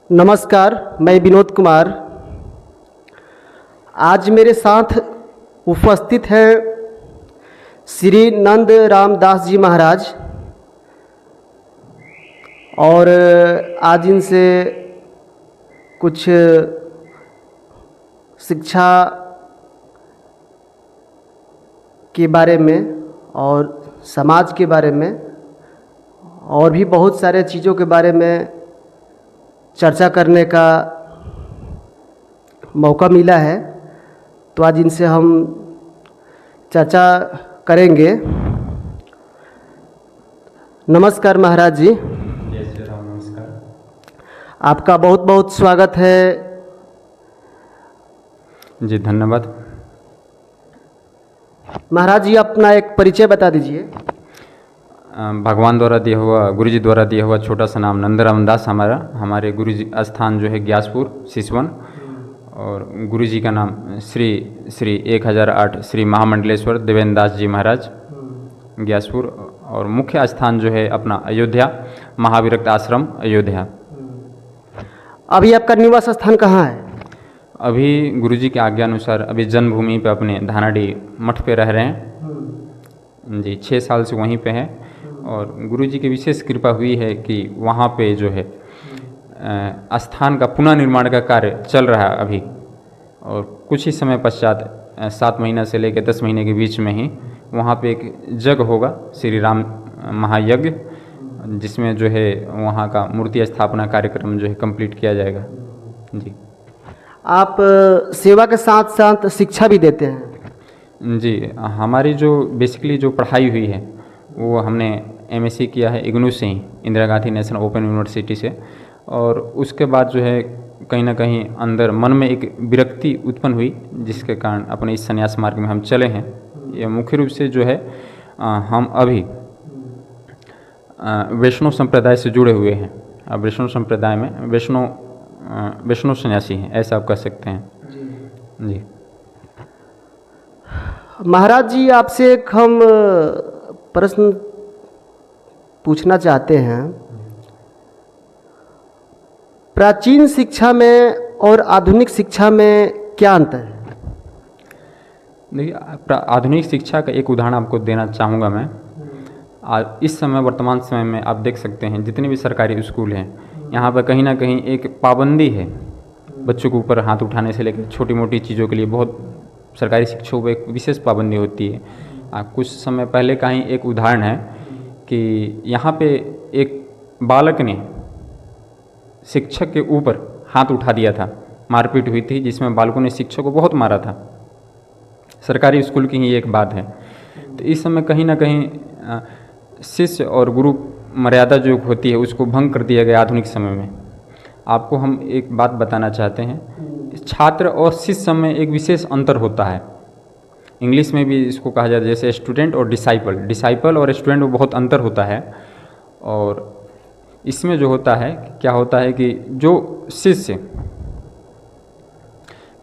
नमस्कार, मैं विनोद कुमार। आज मेरे साथ उपस्थित हैं श्री नंद रामदास जी महाराज और आज इनसे कुछ शिक्षा के बारे में और समाज के बारे में और भी बहुत सारे चीज़ों के बारे में चर्चा करने का मौका मिला है, तो आज इनसे हम चर्चा करेंगे। नमस्कार महाराज जी। जय श्री राम। नमस्कार। आपका बहुत बहुत स्वागत है। जी धन्यवाद। महाराज जी, अपना एक परिचय बता दीजिए। भगवान द्वारा दिया हुआ, गुरु जी द्वारा दिया हुआ छोटा सा नाम नंद रामदास हमारे गुरु जी स्थान जो है ग्यासपुर सिसवन, और गुरु जी का नाम श्री श्री 1008 श्री महामंडलेश्वर देवेंद्र दास जी महाराज ग्यासपुर, और मुख्य स्थान जो है अपना अयोध्या महाविरक्त आश्रम अयोध्या। अभी आपका निवास स्थान कहाँ है? अभी गुरु जी के आज्ञा अनुसार अभी जन्मभूमि पे अपने धानाडी मठ पे रह रहे हैं जी। 6 साल से वहीं पे है, और गुरु जी की विशेष कृपा हुई है कि वहाँ पे जो है स्थान का पुनः निर्माण का कार्य चल रहा है अभी, और कुछ ही समय पश्चात 7 महीना से लेकर 10 महीने के बीच में ही वहाँ पे एक यज्ञ होगा, श्री राम महायज्ञ, जिसमें जो है वहाँ का मूर्ति स्थापना कार्यक्रम जो है कंप्लीट किया जाएगा जी। आप सेवा के साथ साथ शिक्षा भी देते हैं? जी, हमारी जो बेसिकली जो पढ़ाई हुई है वो हमने एमएससी किया है इग्नू से ही, Indira Gandhi national open university से, और उसके बाद जो है कहीं ना कहीं अंदर मन में एक विरक्ति उत्पन्न हुई, जिसके कारण अपने इस संन्यास मार्ग में हम चले हैं। ये मुख्य रूप से जो है हम अभी वैष्णव संप्रदाय से जुड़े हुए हैं। अब वैष्णव संप्रदाय में वैष्णव सन्यासी हैं, ऐसा आप कह सकते हैं जी। महाराज जी, आपसे एक हम प्रश्न पूछना चाहते हैं। प्राचीन शिक्षा में और आधुनिक शिक्षा में क्या अंतर है? देखिए, आधुनिक शिक्षा का एक उदाहरण आपको देना चाहूँगा मैं। इस समय वर्तमान समय में आप देख सकते हैं जितने भी सरकारी स्कूल हैं, यहाँ पर कहीं ना कहीं एक पाबंदी है बच्चों के ऊपर हाथ उठाने से लेकर छोटी मोटी चीज़ों के लिए। बहुत सरकारी शिक्षकों पर एक विशेष पाबंदी होती है। कुछ समय पहले का ही एक उदाहरण है कि यहाँ पे एक बालक ने शिक्षक के ऊपर हाथ उठा दिया था, मारपीट हुई थी जिसमें बालकों ने शिक्षक को बहुत मारा था। सरकारी स्कूल की ही एक बात है। तो इस समय कहीं ना कहीं शिष्य और गुरु मर्यादा जो होती है उसको भंग कर दिया गया आधुनिक समय में। आपको हम एक बात बताना चाहते हैं, छात्र और शिष्य में एक विशेष अंतर होता है। इंग्लिश में भी इसको कहा जाता है जैसे स्टूडेंट और डिसाइपल और स्टूडेंट में बहुत अंतर होता है। और इसमें जो होता है, क्या होता है कि जो शिष्य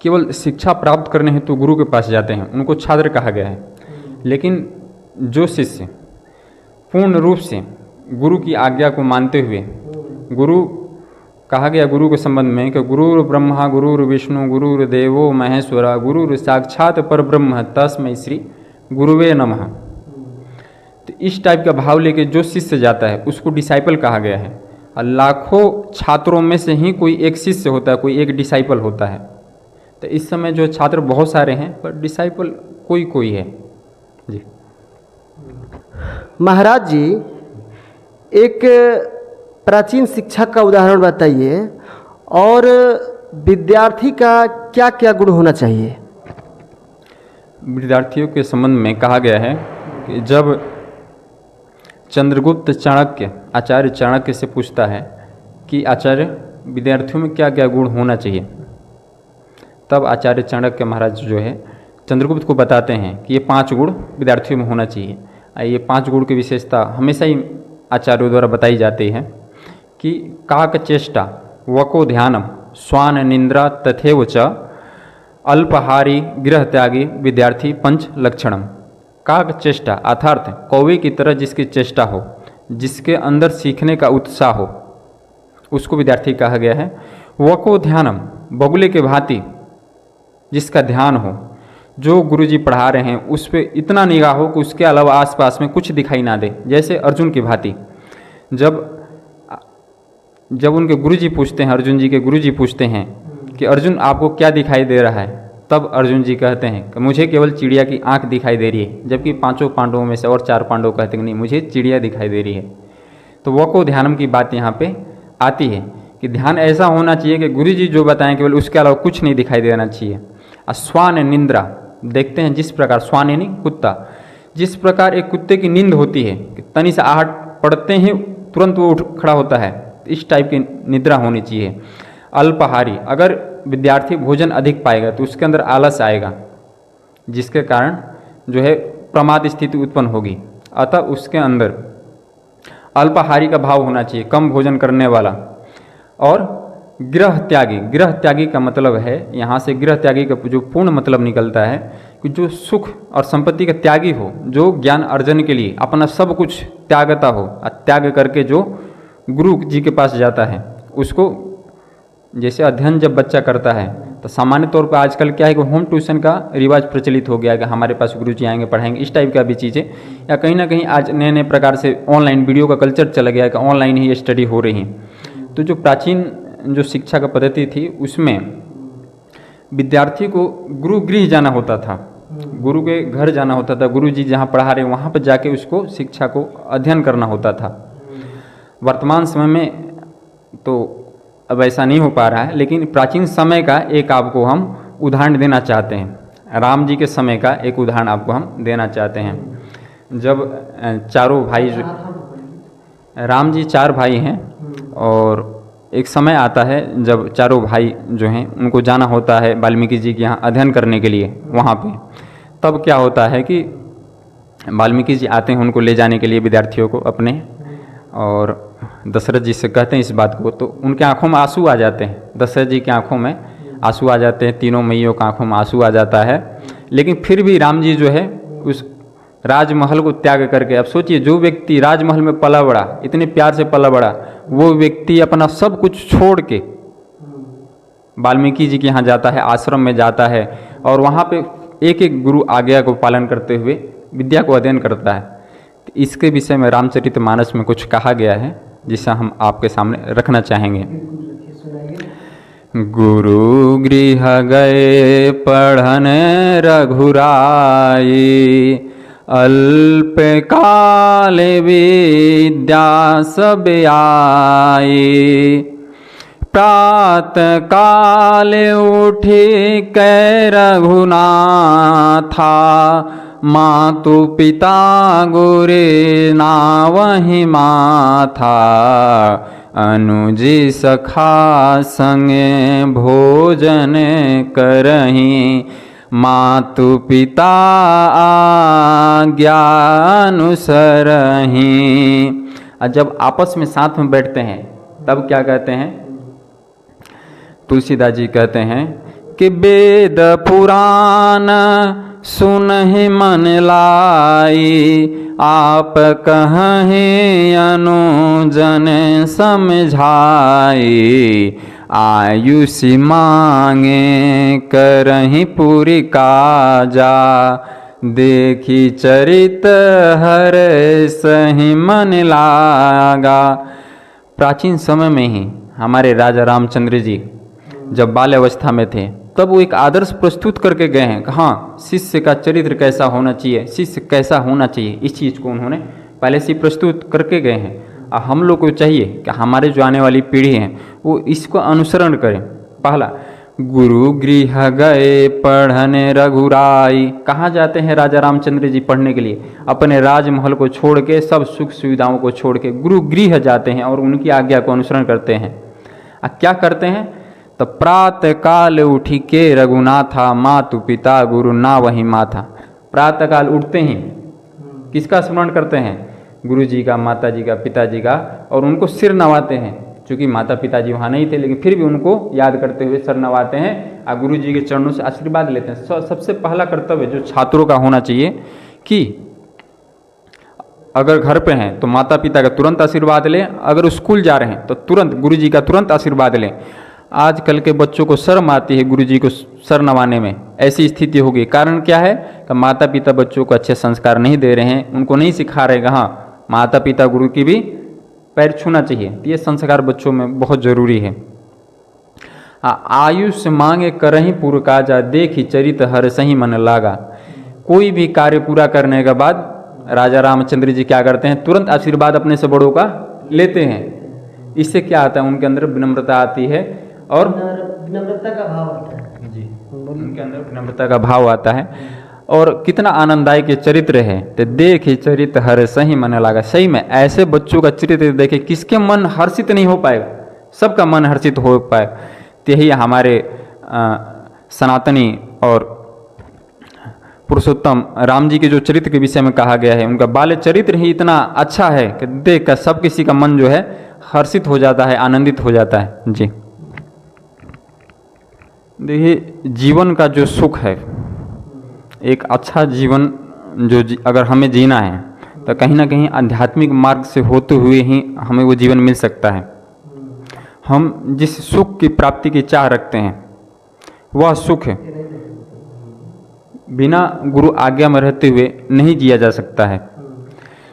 केवल शिक्षा प्राप्त करने हेतु गुरु के पास जाते हैं उनको छात्र कहा गया है, लेकिन जो शिष्य पूर्ण रूप से गुरु की आज्ञा को मानते हुए, गुरु कहा गया गुरु के संबंध में कि गुरुर ब्रह्मा गुरुर विष्णु गुरुर देवो महेश्वरा गुरुर साक्षात पर ब्रह्म तस्मै श्री गुरुवे नमः। तो इस टाइप का भाव लेके जो शिष्य जाता है उसको डिसाइपल कहा गया है। और लाखों छात्रों में से ही कोई एक शिष्य होता है, कोई एक डिसाइपल होता है। तो इस समय जो छात्र बहुत सारे हैं पर डिसाइपल कोई है जी। महाराज जी, एक प्राचीन शिक्षा का उदाहरण बताइए और विद्यार्थी का क्या क्या गुण होना चाहिए? विद्यार्थियों के संबंध में कहा गया है कि जब चंद्रगुप्त चाणक्य आचार्य चाणक्य से पूछता है कि आचार्य विद्यार्थियों में क्या क्या गुण होना चाहिए, तब आचार्य चाणक्य महाराज जो है चंद्रगुप्त को बताते हैं कि ये 5 गुण विद्यार्थियों में होना चाहिए। ये 5 गुण की विशेषता हमेशा ही आचार्यों द्वारा बताई जाती है कि काक चेष्टा वको ध्यानम स्वान निंद्रा तथैव च अल्पहारी गृह त्यागी विद्यार्थी पंच लक्षणम। काक चेष्टा अर्थात कौवे की तरह जिसकी चेष्टा हो, जिसके अंदर सीखने का उत्साह हो, उसको विद्यार्थी कहा गया है। वको ध्यानम, बगुले के भांति जिसका ध्यान हो, जो गुरुजी पढ़ा रहे हैं उस पर इतना निगाह हो कि उसके अलावा आसपास में कुछ दिखाई ना दे। जैसे अर्जुन की भांति, जब उनके गुरुजी पूछते हैं, अर्जुन जी के गुरुजी पूछते हैं कि अर्जुन आपको क्या दिखाई दे रहा है, तब अर्जुन जी कहते हैं कि मुझे केवल चिड़िया की आंख दिखाई दे रही है, जबकि 5 पांडवों में से और 4 पांडव कहते हैं कि नहीं, मुझे चिड़िया दिखाई दे रही है। तो वको ध्यानम की बात यहाँ पे आती है कि ध्यान ऐसा होना चाहिए कि गुरुजी जो बताएं केवल उसके अलावा कुछ नहीं दिखाई देना चाहिए। स्वान निंद्रा, देखते हैं जिस प्रकार, स्वान यानी कुत्ता, जिस प्रकार एक कुत्ते की नींद होती है कि तनी से आहट पड़ते ही तुरंत वो उठ खड़ा होता है, इस टाइप की निद्रा होनी चाहिए। अल्पाहारी, अगर विद्यार्थी भोजन अधिक पाएगा तो उसके अंदर आलस आएगा, जिसके कारण जो है प्रमाद स्थिति उत्पन्न होगी। अतः उसके अंदर अल्पाहारी का भाव होना चाहिए, कम भोजन करने वाला। और गृह त्यागी, गृह त्यागी का मतलब है, यहाँ से गृह त्यागी का जो पूर्ण मतलब निकलता है कि जो सुख और संपत्ति का त्यागी हो, जो ज्ञान अर्जन के लिए अपना सब कुछ त्यागता हो, त्याग करके जो गुरु जी के पास जाता है उसको, जैसे अध्ययन जब बच्चा करता है तो सामान्य तौर पर आजकल क्या है कि होम ट्यूशन का रिवाज प्रचलित हो गया है कि हमारे पास गुरु जी आएंगे पढ़ाएंगे, इस टाइप का भी चीज़ें, या कहीं ना कहीं आज नए नए प्रकार से ऑनलाइन वीडियो का कल्चर चला गया है कि ऑनलाइन ही स्टडी हो रही है। तो जो प्राचीन जो शिक्षा का पद्धति थी उसमें विद्यार्थी को गुरु गृह जाना होता था, गुरु के घर जाना होता था, गुरु जी जहाँ पढ़ा रहे वहाँ पर जाके उसको शिक्षा को अध्ययन करना होता था। वर्तमान समय में तो अब ऐसा नहीं हो पा रहा है, लेकिन प्राचीन समय का एक आपको हम उदाहरण देना चाहते हैं। राम जी के समय का एक उदाहरण आपको हम देना चाहते हैं। जब चारों भाई, राम जी 4 भाई हैं और एक समय आता है जब चारों भाई जो हैं उनको जाना होता है वाल्मीकि जी के यहाँ अध्ययन करने के लिए वहाँ पे। तब क्या होता है कि वाल्मीकि जी आते हैं उनको ले जाने के लिए विद्यार्थियों को अपने, और दशरथ जी से कहते हैं इस बात को, तो उनके आंखों में आंसू आ जाते हैं, दशरथ जी की आंखों में आंसू आ जाते हैं, तीनों मैयों की आंखों में आंसू आ जाता है। लेकिन फिर भी राम जी जो है उस राजमहल को त्याग करके, अब सोचिए जो व्यक्ति राजमहल में पला बड़ा, इतने प्यार से पला बड़ा, वो व्यक्ति अपना सब कुछ छोड़ के वाल्मीकि जी के यहाँ जाता है, आश्रम में जाता है और वहाँ पे एक एक गुरु आज्ञा को पालन करते हुए विद्या को अध्ययन करता है। तो इसके विषय में रामचरितमानस में कुछ कहा गया है जिसे हम आपके सामने रखना चाहेंगे। गुरु गृह गए पढ़न रघुराई, अल्प काल विद्या सब आई। प्रात काल उठी कै रघुनाथा, मातु पिता गुरे नावहि माथा। अनुजी सखा संगे भोजन करहीं, मातु पिता आज्ञा अनुसरहीं। जब आपस में साथ में बैठते हैं तब क्या कहते हैं? तुलसीदास जी कहते हैं कि वेद पुराण सुनहि मन लाई, आप कहें अनुजन समझाई। आयुष मांगे करहीं पूरी काजा, देखी चरित हर सही मन लागा। प्राचीन समय में ही हमारे राजा रामचंद्र जी जब बाल्य अवस्था में थे तब वो एक आदर्श प्रस्तुत करके गए हैं। हाँ, शिष्य का चरित्र कैसा होना चाहिए, शिष्य कैसा होना चाहिए, इस चीज़ को उन्होंने पहले से प्रस्तुत करके गए हैं। और हम लोग को चाहिए कि हमारे जो आने वाली पीढ़ी है वो इसको अनुसरण करें। पहला, गुरु गृह गए पढ़ने रघुराई। कहाँ जाते हैं राजा रामचंद्र जी पढ़ने के लिए? अपने राजमहल को छोड़ के, सब सुख सुविधाओं को छोड़ के गुरु गृह जाते हैं और उनकी आज्ञा को अनुसरण करते हैं। क्या करते हैं? तो प्रात काल उठी के रघुनाथा, मातु पिता गुरु ना वही माथा। प्रातः काल उठते ही किसका स्मरण करते हैं? गुरु जी का, माता जी का, पिताजी का, और उनको सिर नवाते हैं। चूँकि माता पिताजी वहाँ नहीं थे लेकिन फिर भी उनको याद करते हुए सिर नवाते हैं और गुरु जी के चरणों से आशीर्वाद लेते हैं। सबसे पहला कर्तव्य जो छात्रों का होना चाहिए कि अगर घर पे हैं तो माता पिता का तुरंत आशीर्वाद लें, अगर स्कूल जा रहे हैं तो तुरंत गुरुजी का तुरंत आशीर्वाद लें। आजकल के बच्चों को शर्म आती है गुरुजी को सर नवाने में, ऐसी स्थिति होगी। कारण क्या है कि माता पिता बच्चों को अच्छे संस्कार नहीं दे रहे हैं, उनको नहीं सिखा रहे कि हाँ माता पिता गुरु की भी पैर छूना चाहिए। तो ये संस्कार बच्चों में बहुत ज़रूरी है। आयुष मांगे करही पुर काजा, देखी चरित हर सही मन लागा। कोई भी कार्य पूरा करने के बाद राजा रामचंद्र जी क्या करते हैं, तुरंत आशीर्वाद अपने से बड़ों का लेते हैं। इससे क्या आता है, उनके अंदर विनम्रता आती है और विनम्रता का भाव आता है जी, उनके अंदर विनम्रता का भाव आता है। और कितना आनंददायक ये चरित्र है। तो देखे चरित्र हर सही मन लागा। सही में ऐसे बच्चों का चरित्र देखे किसके मन हर्षित नहीं हो पाएगा, सबका मन हर्षित हो पाए। तो यही हमारे सनातनी और पुरुषोत्तम राम जी के जो चरित्र के विषय में कहा गया है, उनका बाल्य चरित्र ही इतना अच्छा है कि देख कर सब किसी का मन जो है हर्षित हो जाता है, आनंदित हो जाता है। जी देखिए, जीवन का जो सुख है, एक अच्छा जीवन जो अगर हमें जीना है तो कहीं ना कहीं आध्यात्मिक मार्ग से होते हुए ही हमें वो जीवन मिल सकता है। हम जिस सुख की प्राप्ति की चाह रखते हैं वह सुख बिना गुरु आज्ञा में रहते हुए नहीं जिया जा सकता है।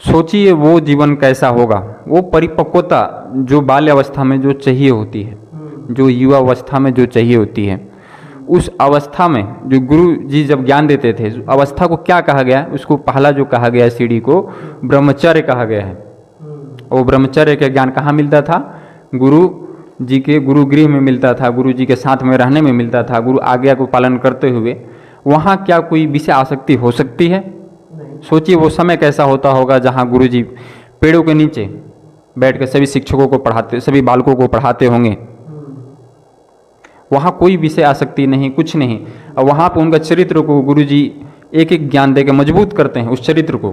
सोचिए वो जीवन कैसा होगा, वो परिपक्वता जो बाल्य अवस्था में जो चाहिए होती है, जो युवा अवस्था में जो चाहिए होती है, उस अवस्था में जो गुरु जी जब ज्ञान देते थे, अवस्था को क्या कहा गया, उसको पहला जो कहा गया सीढ़ी को ब्रह्मचर्य कहा गया है। वो ब्रह्मचर्य का ज्ञान कहाँ मिलता था, गुरु जी के गुरु गृह में मिलता था, गुरु जी के साथ में रहने में मिलता था, गुरु आज्ञा को पालन करते हुए। वहाँ क्या कोई विषय आसक्ति हो सकती है? सोचिए वो समय कैसा होता होगा जहाँ गुरु जी पेड़ों के नीचे बैठ कर सभी शिक्षकों को पढ़ाते, सभी बालकों को पढ़ाते होंगे। वहाँ कोई विषय आसक्ति नहीं, कुछ नहीं। और वहाँ पर उनका चरित्र को गुरु जी एक एक ज्ञान दे के मजबूत करते हैं उस चरित्र को।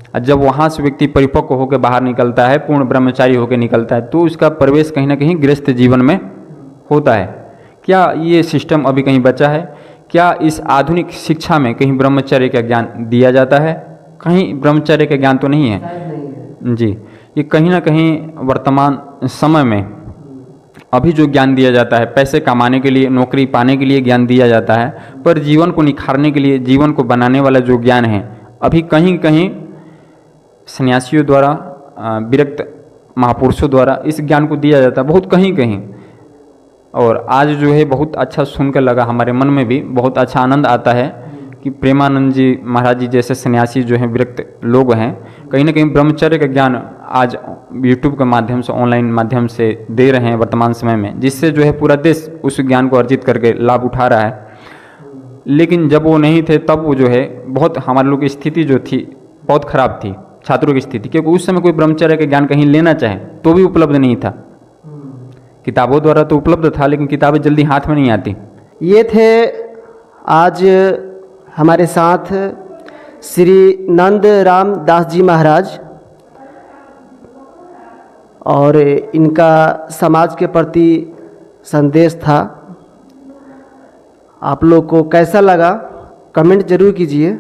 और जब वहाँ से व्यक्ति परिपक्व होकर बाहर निकलता है, पूर्ण ब्रह्मचारी होकर निकलता है, तो उसका प्रवेश कहीं ना कहीं गृहस्थ जीवन में होता है। क्या ये सिस्टम अभी कहीं बचा है? क्या इस आधुनिक शिक्षा में कहीं ब्रह्मचर्य का ज्ञान दिया जाता है? कहीं ब्रह्मचर्य का ज्ञान तो नहीं है जी। ये कहीं ना कहीं वर्तमान समय में अभी जो ज्ञान दिया जाता है, पैसे कमाने के लिए, नौकरी पाने के लिए ज्ञान दिया जाता है, पर जीवन को निखारने के लिए, जीवन को बनाने वाला जो ज्ञान है, अभी कहीं कहीं सन्यासियों द्वारा, विरक्त महापुरुषों द्वारा इस ज्ञान को दिया जाता है, बहुत कहीं कहीं। और आज जो है बहुत अच्छा सुनकर लगा, हमारे मन में भी बहुत अच्छा आनंद आता है कि प्रेमानंद जी महाराज जी जैसे सन्यासी जो हैं, विरक्त लोग हैं, कहीं ना कहीं ब्रह्मचर्य का ज्ञान आज यूट्यूब के माध्यम से, ऑनलाइन माध्यम से दे रहे हैं वर्तमान समय में, जिससे जो है पूरा देश उस ज्ञान को अर्जित करके लाभ उठा रहा है। लेकिन जब वो नहीं थे तब वो जो है बहुत हमारे लोग की स्थिति जो थी बहुत खराब थी, छात्रों की स्थिति, क्योंकि उस समय कोई ब्रह्मचर्य का ज्ञान कहीं लेना चाहे तो भी उपलब्ध नहीं था। किताबों द्वारा तो उपलब्ध था, लेकिन किताबें जल्दी हाथ में नहीं आती। ये थे आज हमारे साथ श्री नंद राम दास जी महाराज, और इनका समाज के प्रति संदेश था। आप लोग को कैसा लगा कमेंट जरूर कीजिए।